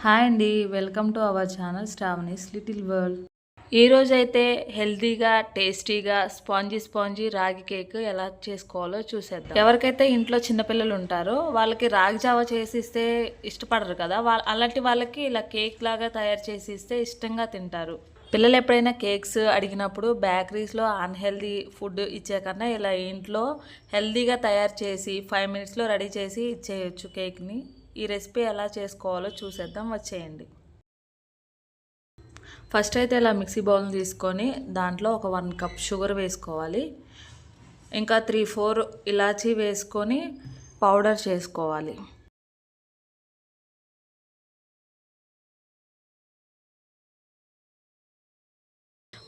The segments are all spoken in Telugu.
హాయ్ అండి, welcome to our channel Sravani's little world. ఈరోజైతే హెల్తీగా టేస్టీగా స్పాంజీ రాగి కేక్ ఎలా చేసుకోవాలో చూసేద్దాం. ఎవరికైతే ఇంట్లో చిన్నపిల్లలు ఉంటారో వాళ్ళకి రాగి జావ చేసిస్తే ఇష్టపడరు కదా, అలాంటి వాళ్ళకి ఇలా కేక్ లాగా తయారు చేసి ఇస్తే ఇష్టంగా తింటారు. పిల్లలు ఎప్పుడైనా కేక్స్ అడిగినప్పుడు బేకరీస్లో అన్హెల్దీ ఫుడ్ ఇచ్చే కన్నా ఇలా ఇంట్లో హెల్దీగా తయారు చేసి 5 మినిట్స్లో రెడీ చేసి ఇచ్చేయచ్చు కేక్ని. ఈ రెసిపీ ఎలా చేసుకోవాలో చూసేద్దాం, వచ్చేయండి. ఫస్ట్ అయితే ఇలా మిక్సీ బౌల్ని తీసుకొని దాంట్లో ఒక 1 కప్ షుగర్ వేసుకోవాలి. ఇంకా 3-4 ఇలాచీ వేసుకొని పౌడర్ చేసుకోవాలి.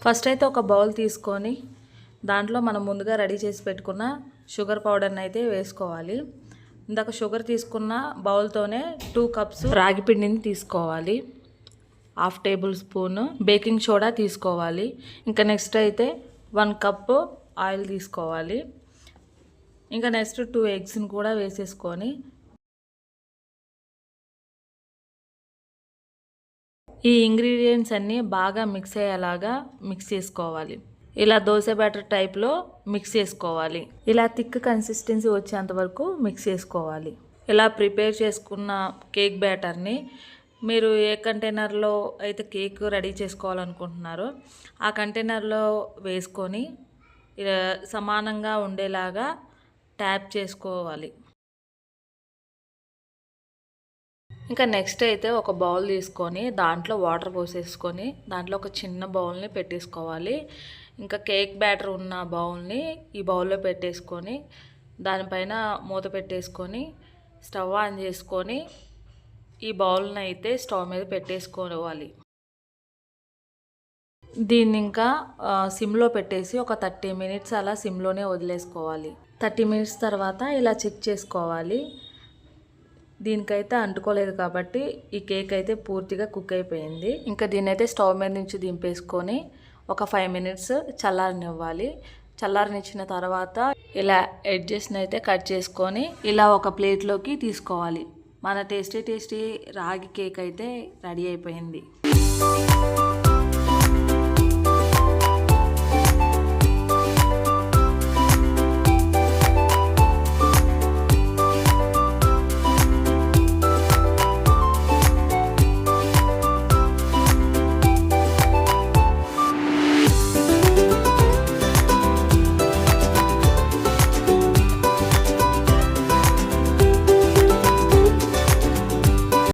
ఫస్ట్ అయితే ఒక బౌల్ తీసుకొని దాంట్లో మనం ముందుగా రెడీ చేసి పెట్టుకున్న షుగర్ పౌడర్ని అయితే వేసుకోవాలి. ఇందాక షుగర్ తీసుకున్న బౌల్తోనే 2 కప్స్ రాగి పిండిని తీసుకోవాలి. 1/2 టేబుల్ స్పూన్ బేకింగ్ సోడా తీసుకోవాలి. ఇంకా నెక్స్ట్ అయితే 1 కప్ ఆయిల్ తీసుకోవాలి. ఇంకా నెక్స్ట్ 2 ఎగ్స్ని కూడా వేసేసుకొని ఈ ఇంగ్రీడియంట్స్ అన్నీ బాగా మిక్స్ అయ్యేలాగా మిక్స్ చేసుకోవాలి. ఇలా దోశ బ్యాటర్ టైప్లో మిక్స్ చేసుకోవాలి. ఇలా థిక్ కన్సిస్టెన్సీ వచ్చేంత వరకు మిక్స్ చేసుకోవాలి. ఇలా ప్రిపేర్ చేసుకున్న కేక్ బ్యాటర్ని మీరు ఏ కంటైనర్లో అయితే కేక్ రెడీ చేసుకోవాలనుకుంటున్నారో ఆ కంటైనర్లో వేసుకొని సమానంగా ఉండేలాగా ట్యాప్ చేసుకోవాలి. ఇంకా నెక్స్ట్ అయితే ఒక బౌల్ తీసుకొని దాంట్లో వాటర్ పోసేసుకొని దాంట్లో ఒక చిన్న బౌల్ని పెట్టేసుకోవాలి. ఇంకా కేక్ బ్యాటర్ ఉన్న బౌల్ని ఈ బౌల్లో పెట్టేసుకొని దానిపైన మూత పెట్టేసుకొని స్టవ్ ఆన్ చేసుకొని ఈ బౌల్ని అయితే స్టవ్ మీద పెట్టేసుకోవాలి. దీన్ని ఇంకా సిమ్లో పెట్టేసి ఒక 30 మినిట్స్ అలా సిమ్లోనే వదిలేసుకోవాలి. 30 మినిట్స్ తర్వాత ఇలా చెక్ చేసుకోవాలి. దీనికైతే అంటుకోలేదు కాబట్టి ఈ కేక్ అయితే పూర్తిగా కుక్ అయిపోయింది. ఇంకా దీన్ని అయితే స్టవ్ మీద నుంచి దింపేసుకొని ఒక 5 మినిట్స్ చల్లారనివ్వాలి. చల్లారనిచ్చిన తర్వాత ఇలా ఎడ్జెస్ని అయితే కట్ చేసుకొని ఇలా ఒక ప్లేట్లోకి తీసుకోవాలి. మన టేస్టీ రాగి కేక్ అయితే రెడీ అయిపోయింది.